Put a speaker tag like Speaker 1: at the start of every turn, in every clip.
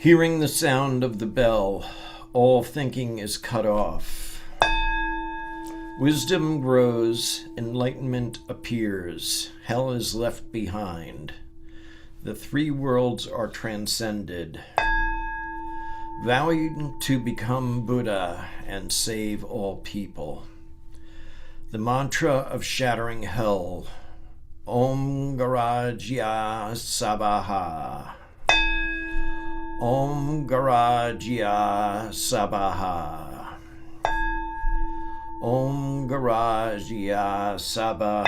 Speaker 1: Hearing the sound of the bell, all thinking is cut off. Wisdom grows, enlightenment appears, hell is left behind. The three worlds are transcended. Vowing to become Buddha and save all people. The mantra of shattering hell, Om Garajya Sabaha. Om Garajya Sabaha. Om Garajya Sabaha.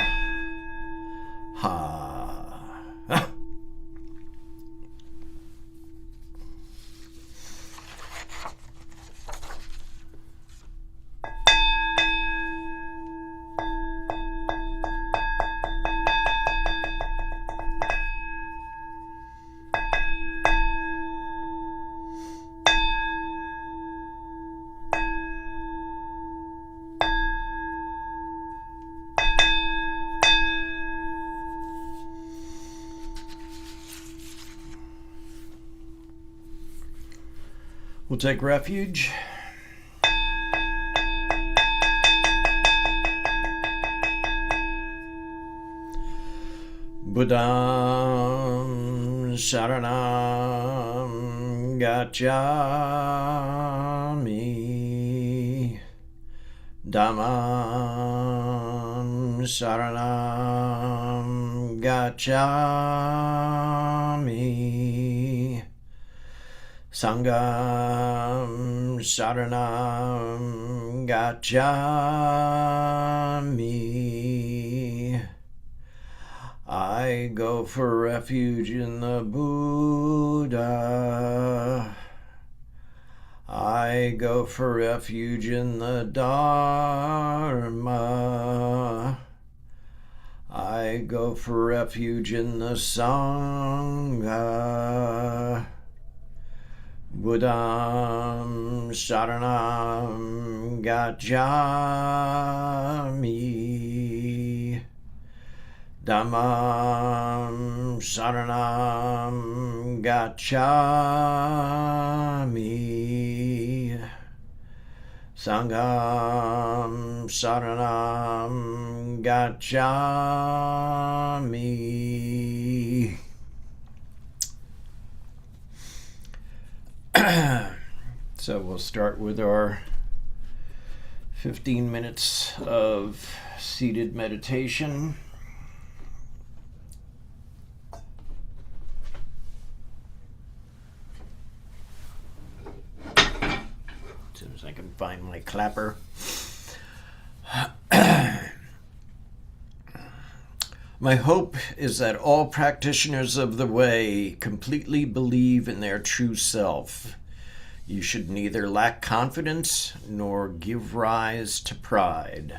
Speaker 1: We'll take refuge. Buddham Sharanam Gacchami. Dhammam Sharanam Gacchami. Sangham Sharanam Gacchami. I go for refuge in the Buddha. I go for refuge in the Dharma. I go for refuge in the Sangha. Buddham Sharanam Gacchami. Dhammam Sharanam Gacchami. Sangham Sharanam Gacchami. So we'll start with our 15 minutes of seated meditation. As soon as I can find my clapper. My hope is that all practitioners of the way completely believe in their true self. You should neither lack confidence nor give rise to pride.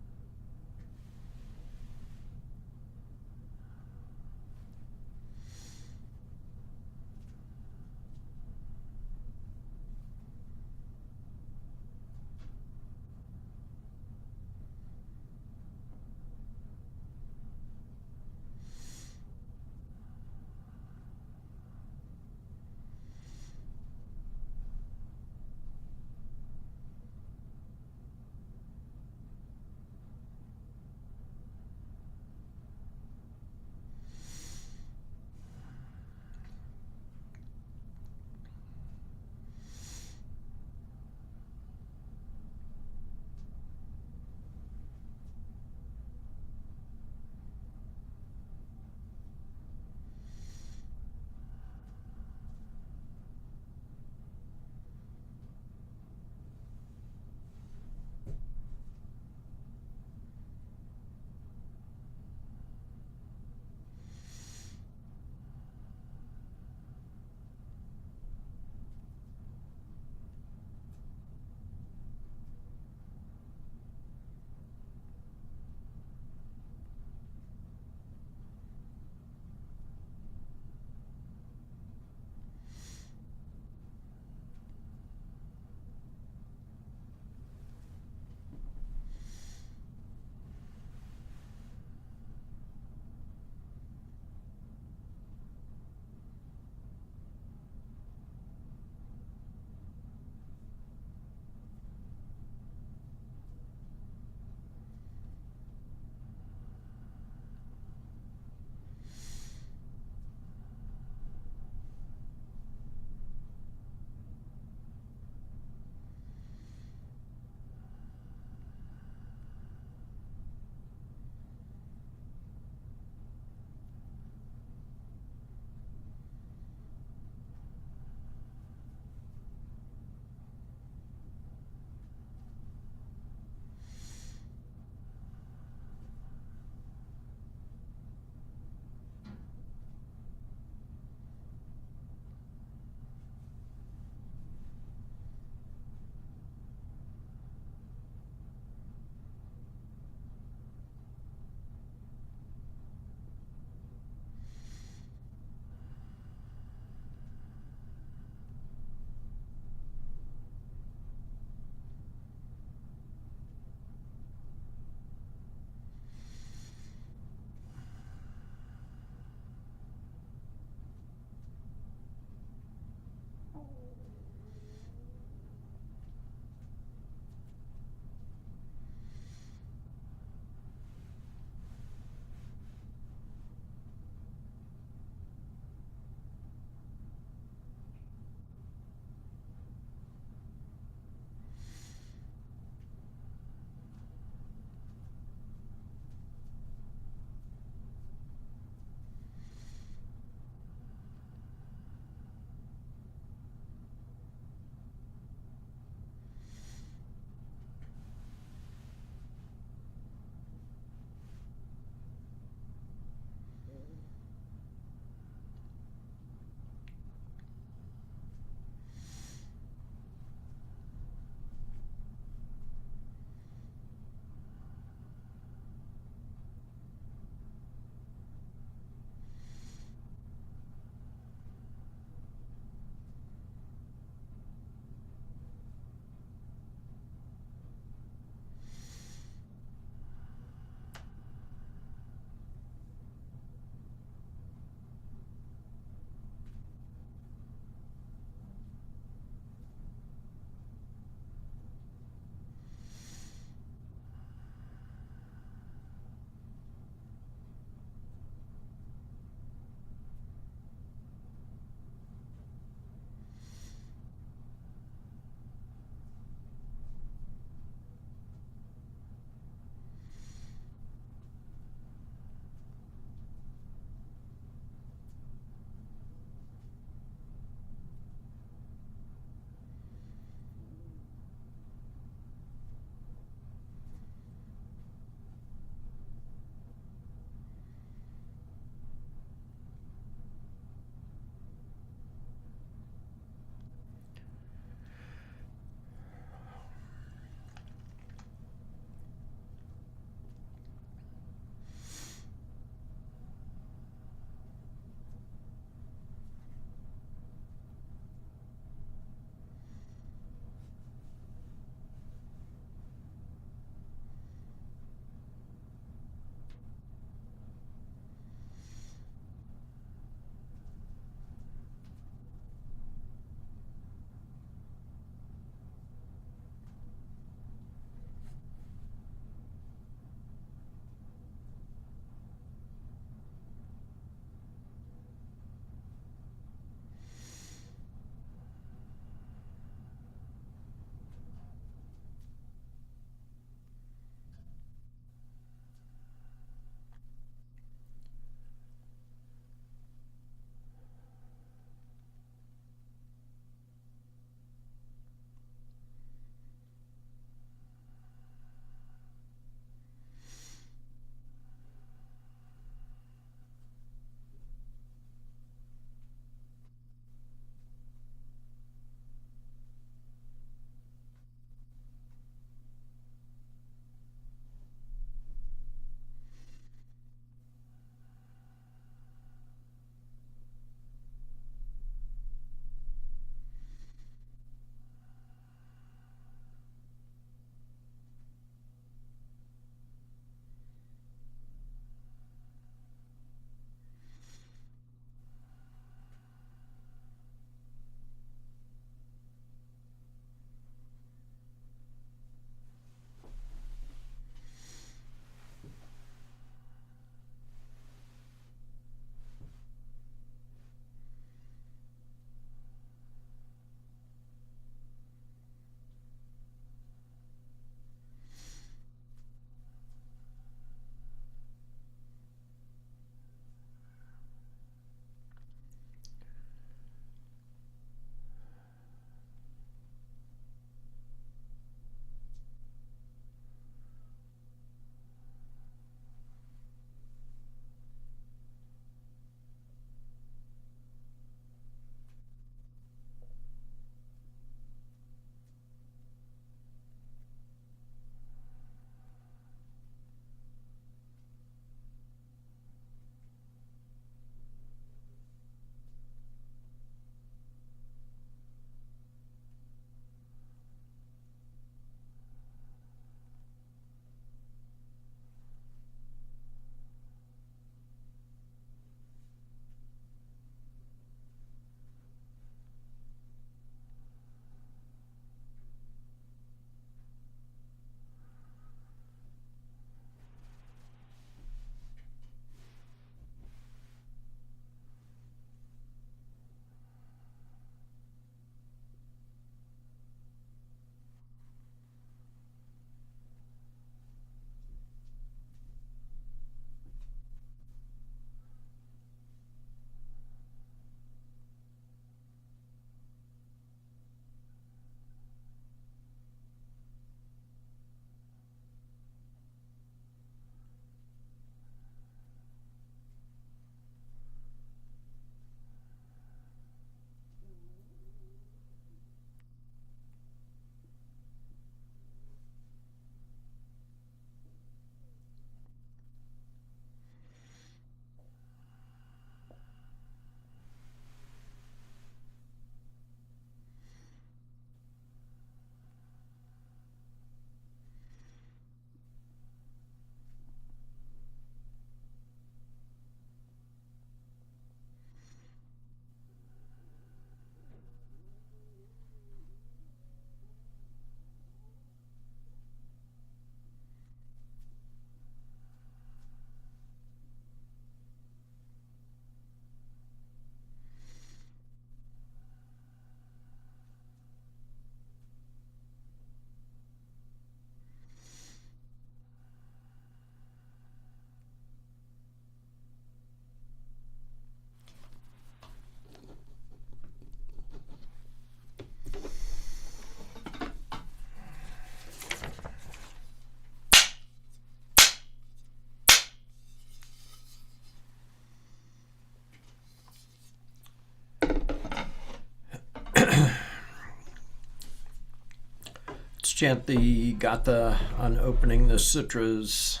Speaker 1: chant the Gatha on opening the sutras.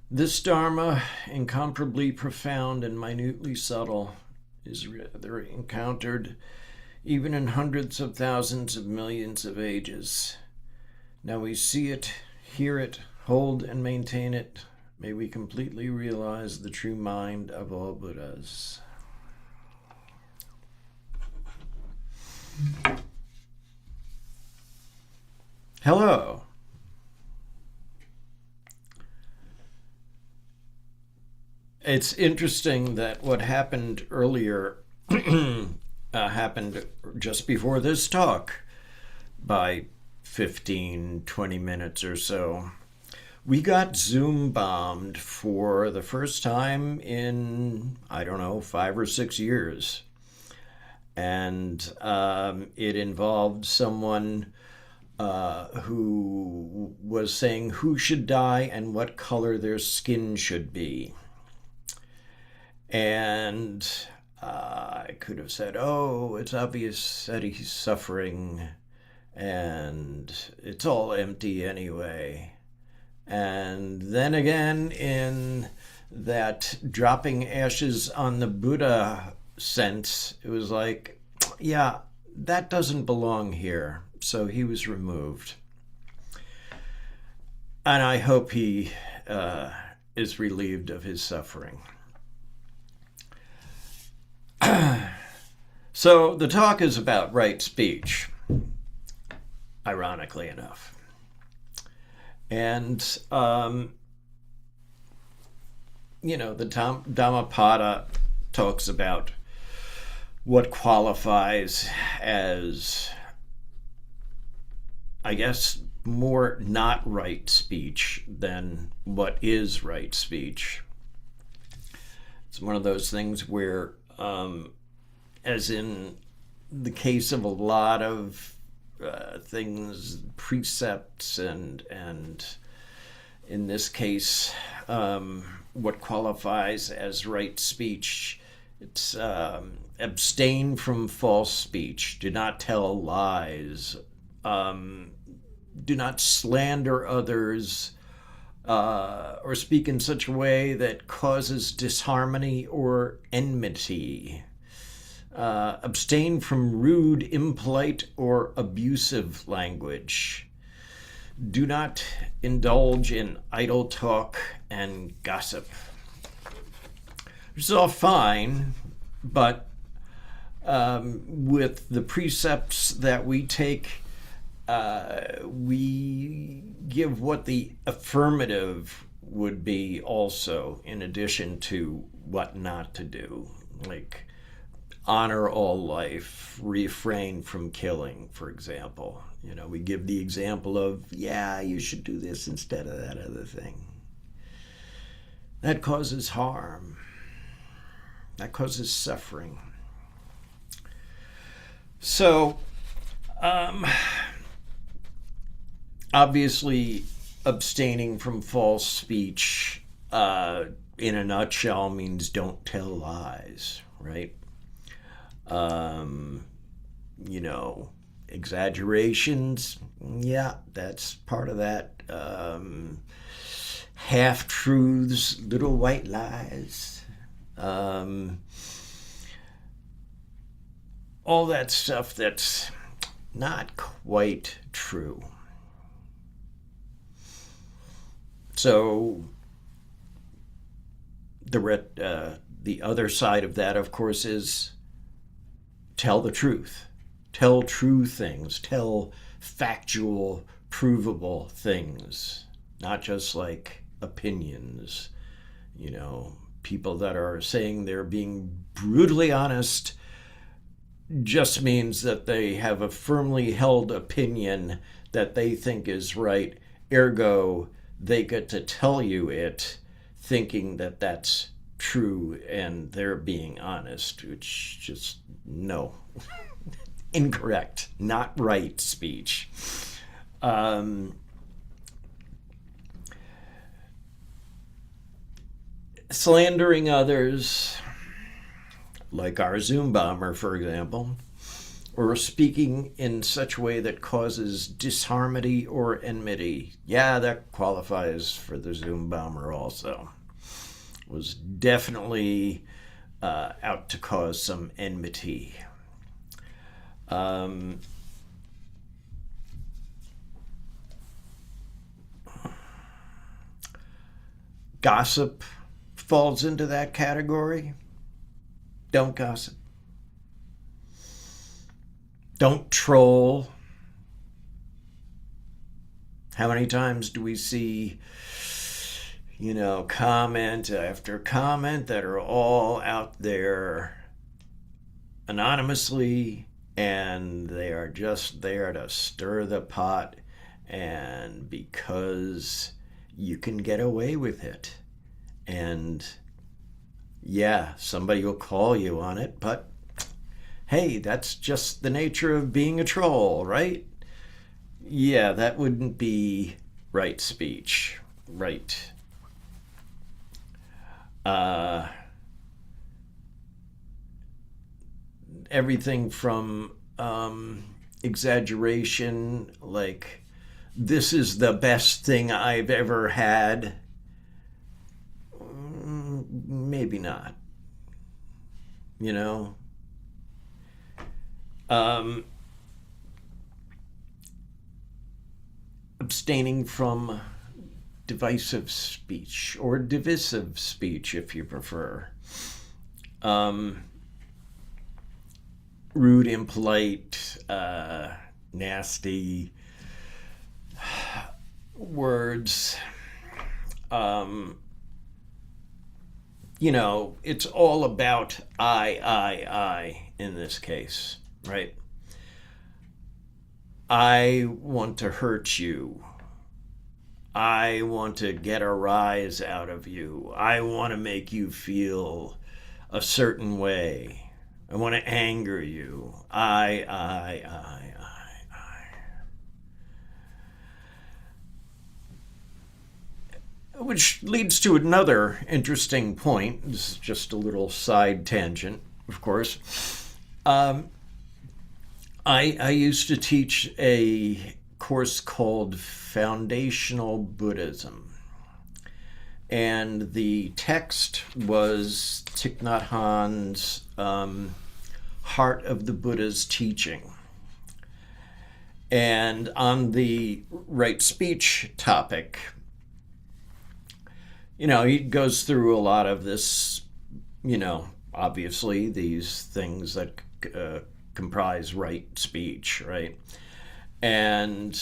Speaker 1: This Dharma, incomparably profound and minutely subtle, is rather encountered even in hundreds of thousands of millions of ages. Now we see it, hear it, hold and maintain it. May we completely realize the true mind of all Buddhas. Hello. It's interesting that what happened earlier happened just before this talk by 15-20 minutes or so. We got Zoom bombed for the first time in, 5 or 6 years. And it involved someone who was saying who should die and what color their skin should be. And I could have said, oh, it's obvious that he's suffering and it's all empty anyway. And then again, in that dropping ashes on the Buddha sense, it was like, yeah, that doesn't belong here. So he was removed. And I hope he is relieved of his suffering. So the talk is about right speech, ironically enough. And, the Dhammapada talks about what qualifies as, I guess, more not right speech than what is right speech. It's one of those things where, as in the case of a lot of things, precepts, and in this case, what qualifies as right speech, it's abstain from false speech, do not tell lies, do not slander others, or speak in such a way that causes disharmony or enmity. Abstain from rude, impolite, or abusive language. Do not indulge in idle talk and gossip. This is all fine, but with the precepts that we take, we give what the affirmative would be also, in addition to what not to do. Like, honor all life, refrain from killing, for example. We give the example of, yeah, you should do this instead of that other thing. That causes harm. That causes suffering. So, obviously, abstaining from false speech, in a nutshell, means don't tell lies, right? Exaggerations, yeah, that's part of that. Half-truths, little white lies, all that stuff that's not quite true. So the other side of that, of course, is tell the truth. Tell true things. Tell factual, provable things. Not just like opinions. People that are saying they're being brutally honest just means that they have a firmly held opinion that they think is right. Ergo, they get to tell you it, thinking that that's true and they're being honest, which just, no. Incorrect, not right speech. Slandering others, like our Zoom bomber, for example, or speaking in such a way that causes disharmony or enmity. Yeah, that qualifies for the Zoom bomber also. Was definitely out to cause some enmity. Gossip falls into that category. Don't gossip. Don't troll. How many times do we see, comment after comment that are all out there anonymously, and they are just there to stir the pot, and because you can get away with it. And yeah, somebody will call you on it, but hey, that's just the nature of being a troll, right? Yeah, that wouldn't be right speech, right? Everything from exaggeration, like, this is the best thing I've ever had. Maybe not. You know? Abstaining from divisive speech, or divisive speech if you prefer. Rude, impolite, nasty words. It's all about I in this case, right? I want to hurt you. I want to get a rise out of you. I want to make you feel a certain way. I want to anger you. I. Which leads to another interesting point. This is just a little side tangent, of course. I used to teach a course called Foundational Buddhism. And the text was Thich Nhat Hanh's Heart of the Buddha's Teaching. And on the right speech topic, he goes through a lot of this, obviously these things that comprise right speech, right? And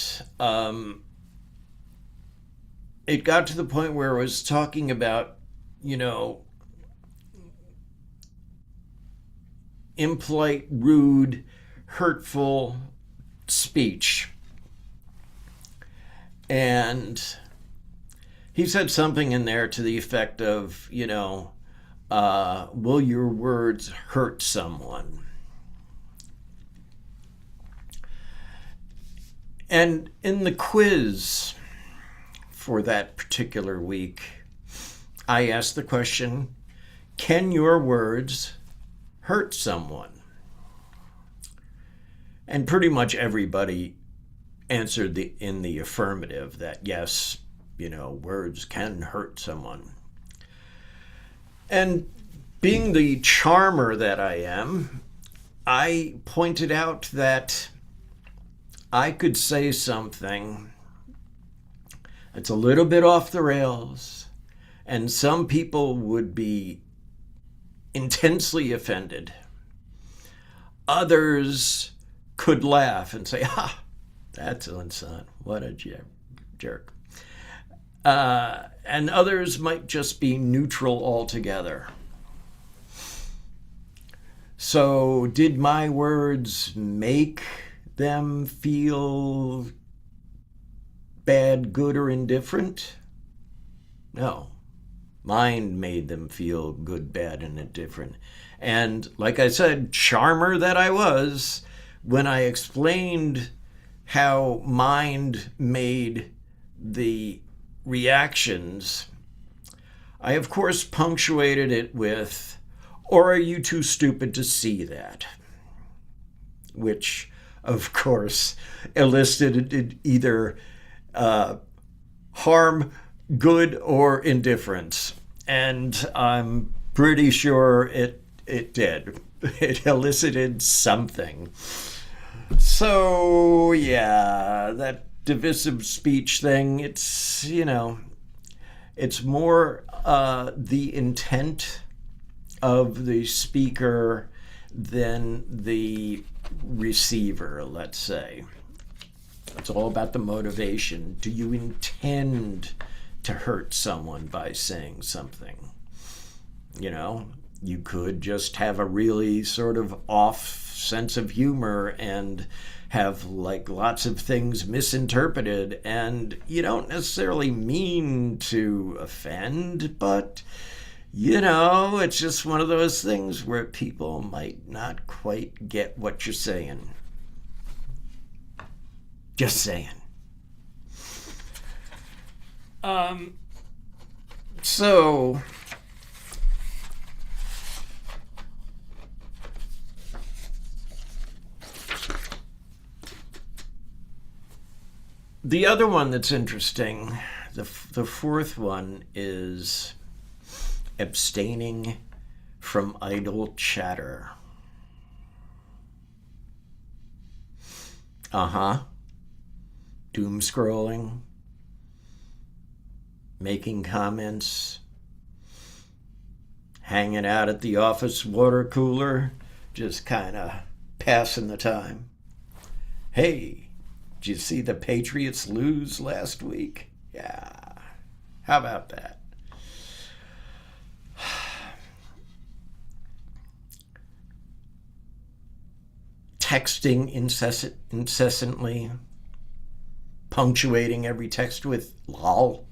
Speaker 1: it got to the point where it was talking about, impolite, rude, hurtful speech. And he said something in there to the effect of, will your words hurt someone? And in the quiz for that particular week, I asked the question, can your words hurt someone? And pretty much everybody answered in the affirmative that yes, words can hurt someone. And being the charmer that I am, I pointed out that I could say something that's a little bit off the rails, and some people would be intensely offended. Others could laugh and say, that's son, what a jerk. And others might just be neutral altogether. So did my words make them feel bad, good, or indifferent? No. Mine made them feel good, bad, and indifferent. And like I said, charmer that I was, when I explained how mind made the reactions, I of course punctuated it with, or are you too stupid to see that? which, of course, elicited either harm, good, or indifference. And I'm pretty sure it did. It elicited something. So, yeah, that divisive speech thing, it's more the intent of the speaker than the receiver, let's say. It's all about the motivation. Do you intend to hurt someone by saying something? You could just have a really sort of off sense of humor and have like lots of things misinterpreted, and you don't necessarily mean to offend, but it's just one of those things where people might not quite get what you're saying. Just saying. So the other one that's interesting, the fourth one, is abstaining from idle chatter. Doom scrolling, making comments, hanging out at the office water cooler, just kind of passing the time. Hey, did you see the Patriots lose last week? Yeah. How about that? Texting incessantly, punctuating every text with lol.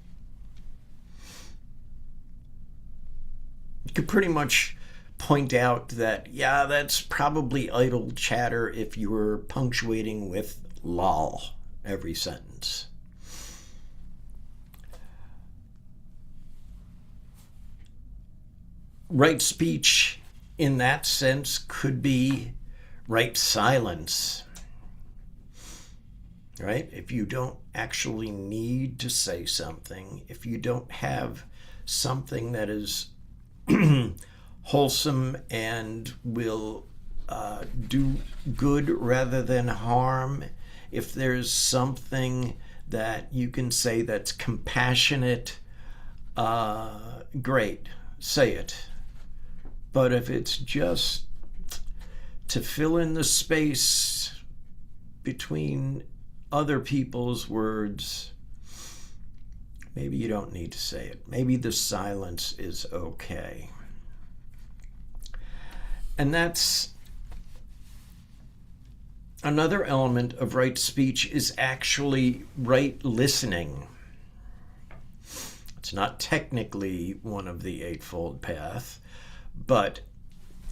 Speaker 1: You could pretty much point out that, yeah, that's probably idle chatter if you were punctuating with lol every sentence. Right speech in that sense could be right silence. Right? If you don't actually need to say something, if you don't have something that is wholesome and will do good rather than harm, if there's something that you can say that's compassionate, great, say it. But if it's just to fill in the space between other people's words, maybe you don't need to say it. Maybe the silence is okay. And that's another element of right speech, is actually right listening. It's not technically one of the Eightfold Path, but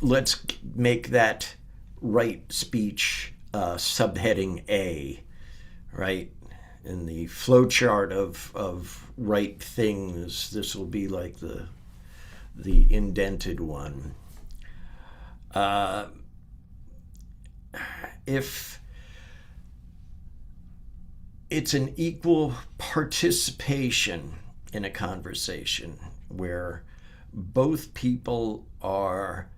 Speaker 1: let's make that right speech subheading A, right? In the flowchart of right things, this will be like the indented one. If it's an equal participation in a conversation where both people are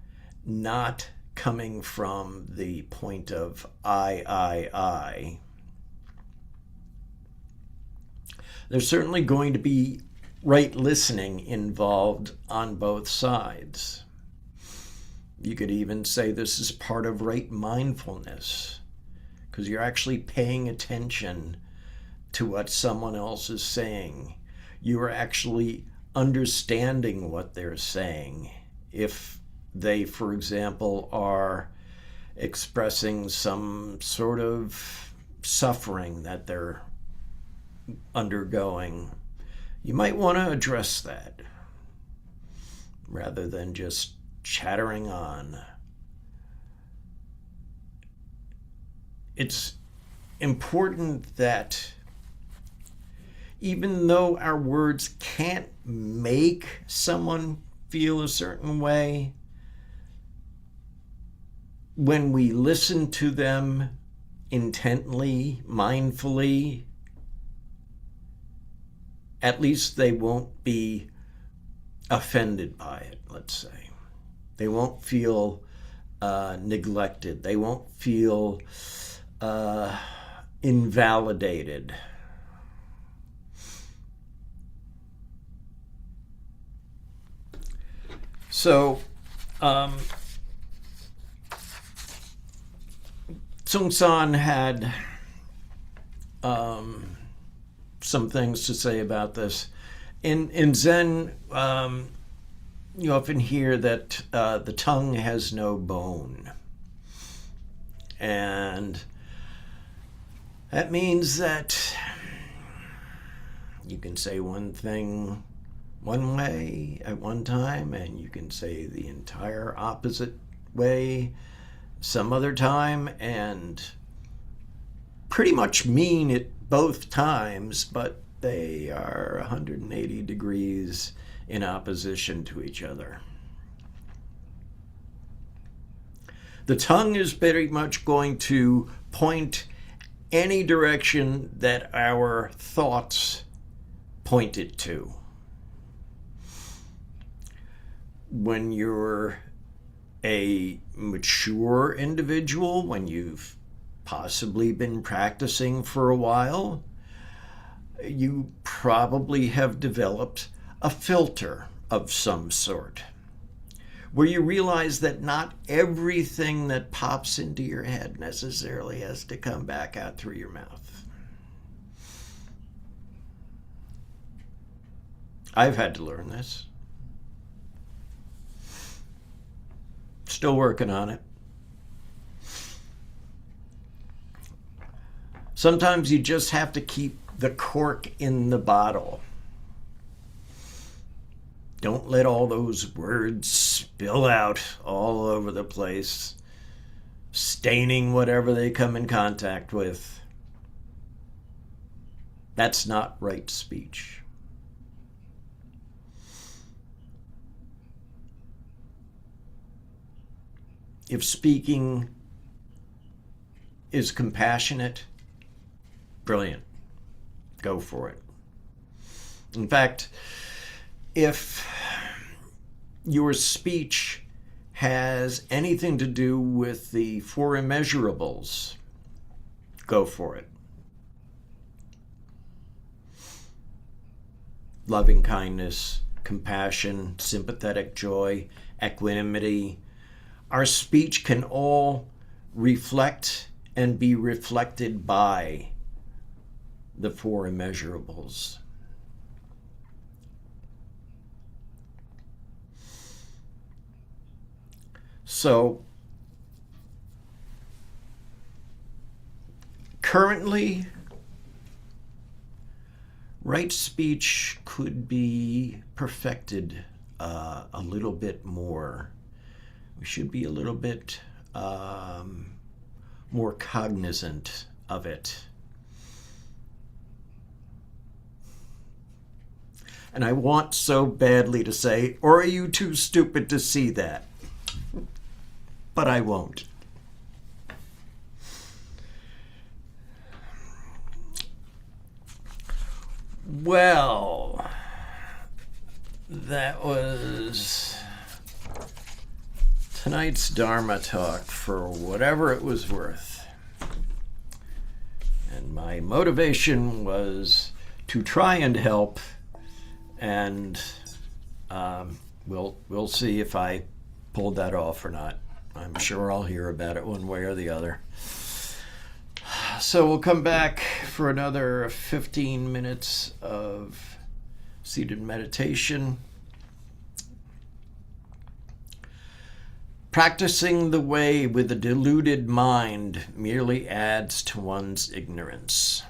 Speaker 1: not coming from the point of I, there's certainly going to be right listening involved on both sides. You could even say this is part of right mindfulness, because you're actually paying attention to what someone else is saying. You are actually understanding what they're saying. If they, for example, are expressing some sort of suffering that they're undergoing, you might want to address that rather than just chattering on. It's important that even though our words can't make someone feel a certain way, when we listen to them intently, mindfully, at least they won't be offended by it, let's say. They won't feel neglected. They won't feel invalidated. So, Seung San had some things to say about this. In Zen, you often hear that the tongue has no bone. And that means that you can say one thing one way at one time, and you can say the entire opposite way some other time, and pretty much mean it both times, but they are 180 degrees in opposition to each other. The tongue is very much going to point any direction that our thoughts point it to. When you're a mature individual, when you've possibly been practicing for a while, you probably have developed a filter of some sort, where you realize that not everything that pops into your head necessarily has to come back out through your mouth. I've had to learn this. Still working on it. Sometimes you just have to keep the cork in the bottle. Don't let all those words spill out all over the place, staining whatever they come in contact with. That's not right speech. If speaking is compassionate, brilliant. Go for it. In fact, if your speech has anything to do with the four immeasurables, go for it. Loving kindness, compassion, sympathetic joy, equanimity. Our speech can all reflect and be reflected by the four immeasurables. So, currently, right speech could be perfected a little bit more. We should be a little bit more cognizant of it. And I want so badly to say, or are you too stupid to see that? But I won't. Well, that was tonight's Dharma talk for whatever it was worth. And my motivation was to try and help, and we'll see if I pulled that off or not. I'm sure I'll hear about it one way or the other. So we'll come back for another 15 minutes of seated meditation. Practicing the way with a deluded mind merely adds to one's ignorance.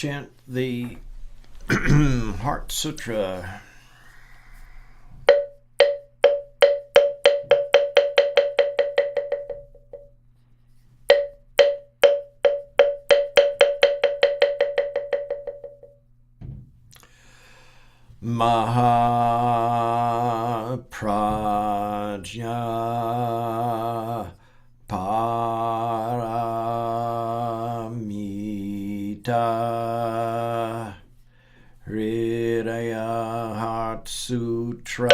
Speaker 1: chant the Heart Sutra. Mahaprajna Paramita Hridaya Heart Sutra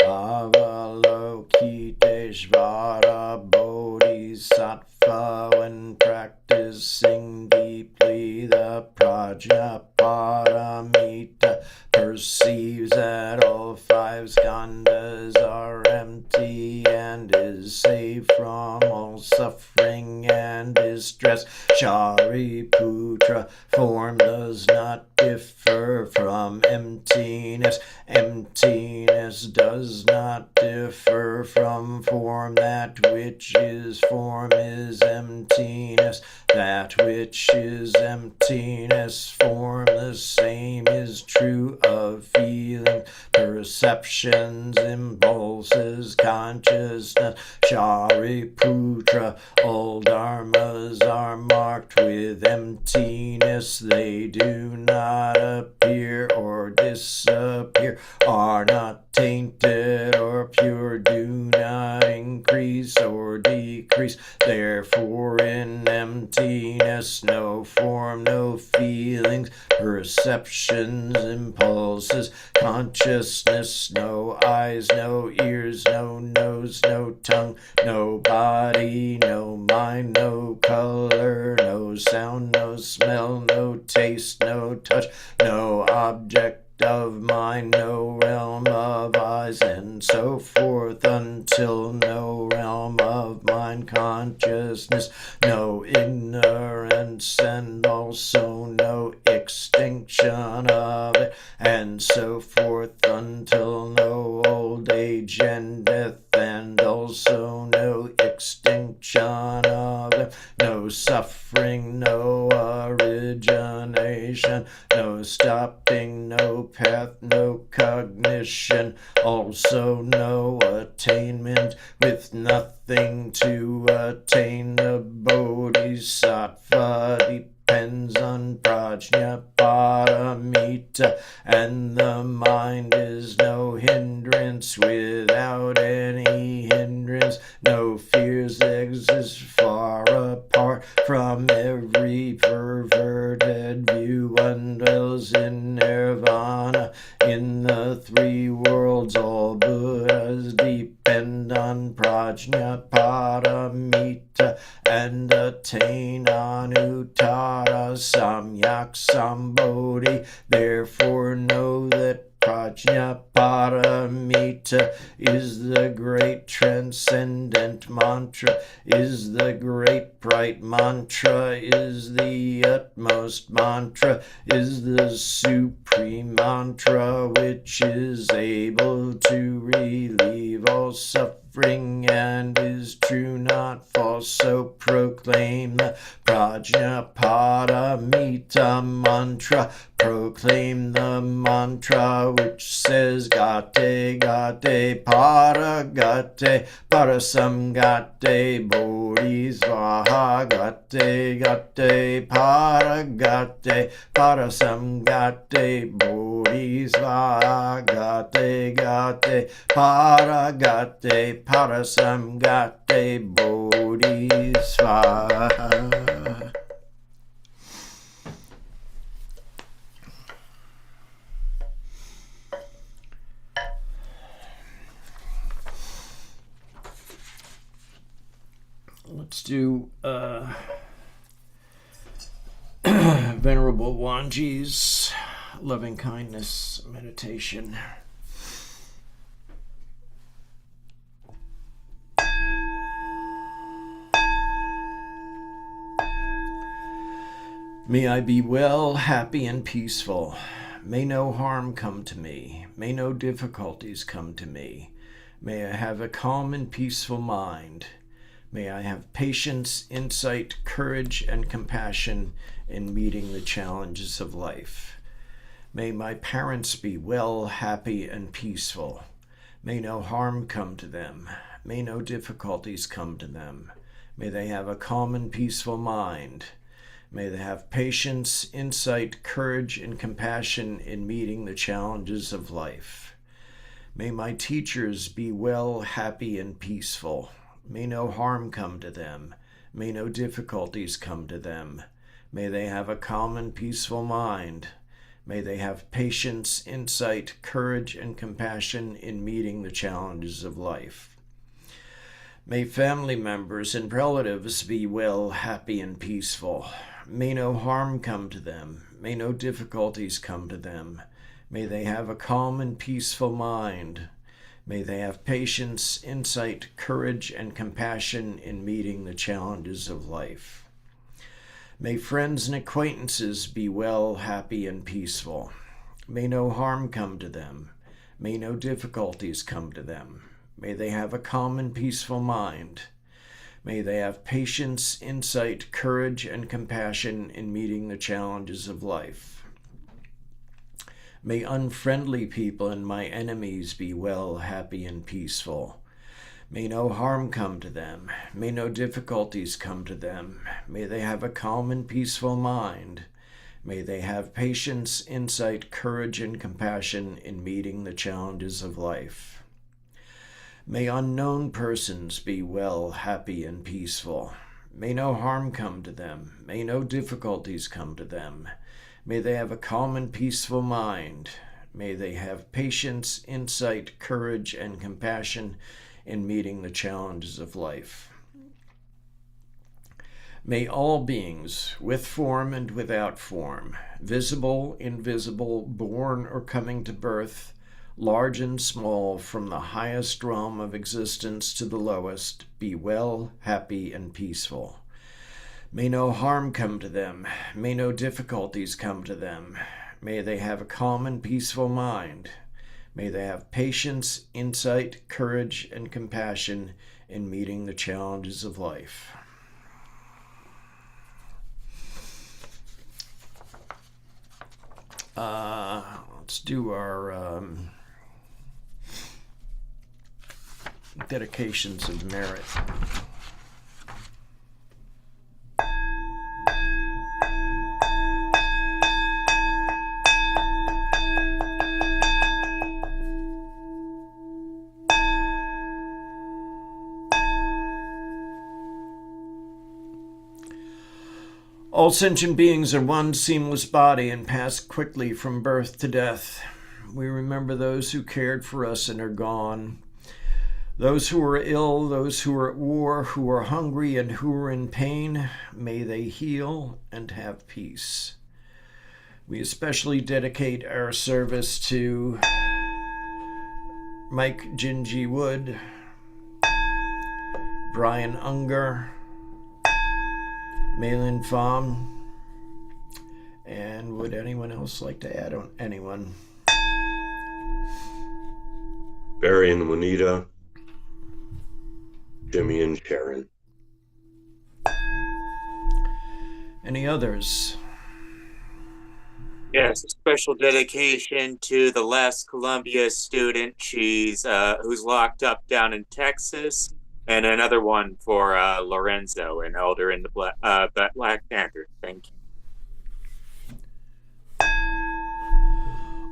Speaker 1: Avalokiteshvara Bodhisattva, when practicing deeply the Prajnaparamita, perceives that all five skandhas are empty and is safe from all suffering and distress. Shariputra, form does not differ from emptiness. Emptiness does not differ from form. That which is form is emptiness. That which is emptiness, form. The same is true of feeling, perceptions, impulses, consciousness. Shariputra, all dharmas are marked with emptiness. They do not appear or disappear, are not tainted or pure, do not increase or decrease. Therefore in emptiness, no form, no feelings, perceptions, impulses, consciousness, no eyes, no ears, no nose, no tongue, no body, no mind, no color, no sound, no smell, no taste, no touch, no object of mind, no realm of eyes, and so forth, until no realm of mind consciousness, no ignorance, and also no extinction of it, and so forth, until no old age and death, and also no extinction of it, no suffering, no origination, no stopping, no path, no cognition, also no attainment, with nothing to attain. The Bodhisattva depends on Prajnaparamita, and the mind is no hindrance. Without any hindrance, no fears exist. Far apart from every perverted view, one dwells in nirvana. In the three worlds, all Buddhas depend on Prajnaparamita and attain Anuttara Samyak Sambodhi. Therefore know that Prajnaparamita is the great transcendent mantra, is the great bright mantra, is the utmost mantra, is the supreme mantra, which is able to relieve all suffering and is true, not false. So proclaim the Prajnaparamita mantra. Proclaim the mantra which says Gate Gate Para Gate Parasamgate Bodhisvaha Gate Gate Para Gate Parasamgate Bodhisvaha Gate Gate Para Gate Parasamgate Bodhisvaha. Let's do Venerable Wanji's loving kindness meditation. May I be well, happy, and peaceful. May no harm come to me. May no difficulties come to me. May I have a calm and peaceful mind. May I have patience, insight, courage, and compassion in meeting the challenges of life. May my parents be well, happy, and peaceful. May no harm come to them. May no difficulties come to them. May they have a calm and peaceful mind. May they have patience, insight, courage, and compassion in meeting the challenges of life. May my teachers be well, happy, and peaceful. May no harm come to them. May no difficulties come to them. May they have a calm and peaceful mind. May they have patience, insight, courage, and compassion in meeting the challenges of life. May family members and relatives be well, happy, and peaceful. May no harm come to them. May no difficulties come to them. May they have a calm and peaceful mind. May they have patience, insight, courage, and compassion in meeting the challenges of life. May friends and acquaintances be well, happy, and peaceful. May no harm come to them. May no difficulties come to them. May they have a calm and peaceful mind. May they have patience, insight, courage, and compassion in meeting the challenges of life. May unfriendly people and my enemies be well, happy, and peaceful. May no harm come to them. May no difficulties come to them. May they have a calm and peaceful mind. May they have patience, insight, courage, and compassion in meeting the challenges of life. May unknown persons be well, happy, and peaceful. May no harm come to them. May no difficulties come to them. May they have a calm and peaceful mind. May they have patience, insight, courage, and compassion in meeting the challenges of life. May all beings, with form and without form, visible, invisible, born or coming to birth, large and small, from the highest realm of existence to the lowest, be well, happy, and peaceful. May no harm come to them. May no difficulties come to them. May they have a calm and peaceful mind. May they have patience, insight, courage, and compassion in meeting the challenges of life. Let's do our dedications of merit. All sentient beings are one seamless body and pass quickly from birth to death. We remember those who cared for us and are gone, those who are ill, those who are at war, who are hungry, and who are in pain. May they heal and have peace. We especially dedicate our service to Mike Gingy Wood, Brian Unger, Malin Pham, and would anyone else like to add on? Anyone?
Speaker 2: Barry and Juanita, Jimmy and Sharon.
Speaker 1: Any others?
Speaker 3: Yes, a special dedication to the last Columbia student. She's who's locked up down in Texas. And another one for Lorenzo, an elder in the Black Panther. Thank you.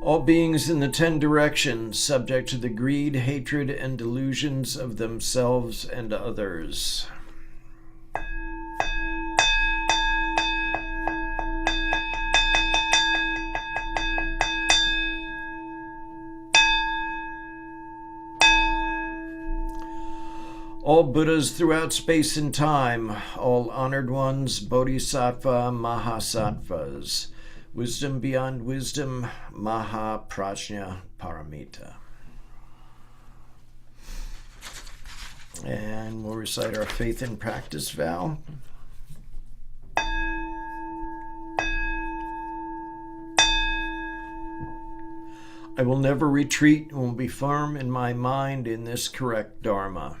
Speaker 1: All beings in the 10 directions, subject to the greed, hatred, and delusions of themselves and others. All Buddhas throughout space and time, all honored ones, Bodhisattva, Mahasattvas, wisdom beyond wisdom, Mahaprajna Paramita. And we'll recite our faith and practice vow. I will never retreat and will be firm in my mind in this correct Dharma.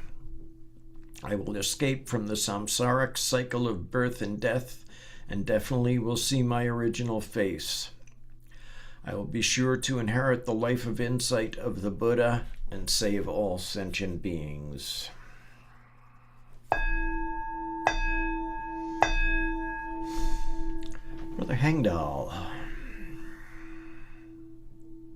Speaker 1: I will escape from the samsaric cycle of birth and death, and definitely will see my original face. I will be sure to inherit the life of insight of the Buddha and save all sentient beings. Brother Hangdal.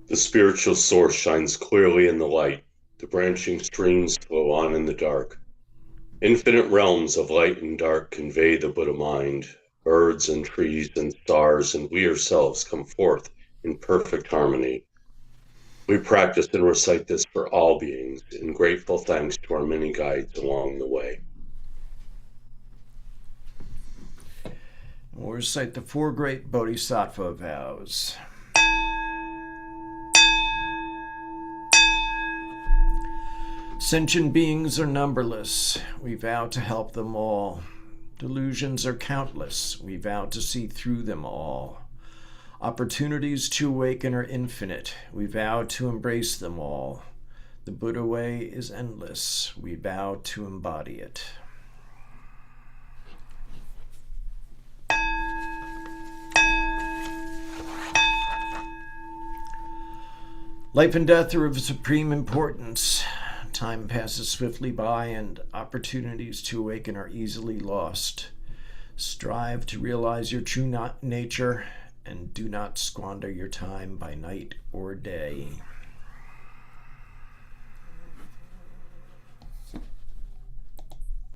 Speaker 2: The spiritual source shines clearly in the light. The branching streams flow on in the dark. Infinite realms of light and dark convey the Buddha mind. Birds and trees and stars and we ourselves come forth in perfect harmony. We practice and recite this for all beings, in grateful thanks to our many guides along the way.
Speaker 1: We'll recite the 4 great Bodhisattva vows. Sentient beings are numberless. We vow to help them all. Delusions are countless. We vow to see through them all. Opportunities to awaken are infinite. We vow to embrace them all. The Buddha way is endless. We vow to embody it. Life and death are of supreme importance. Time passes swiftly by and opportunities to awaken are easily lost. Strive to realize your true nature and do not squander your time by night or day.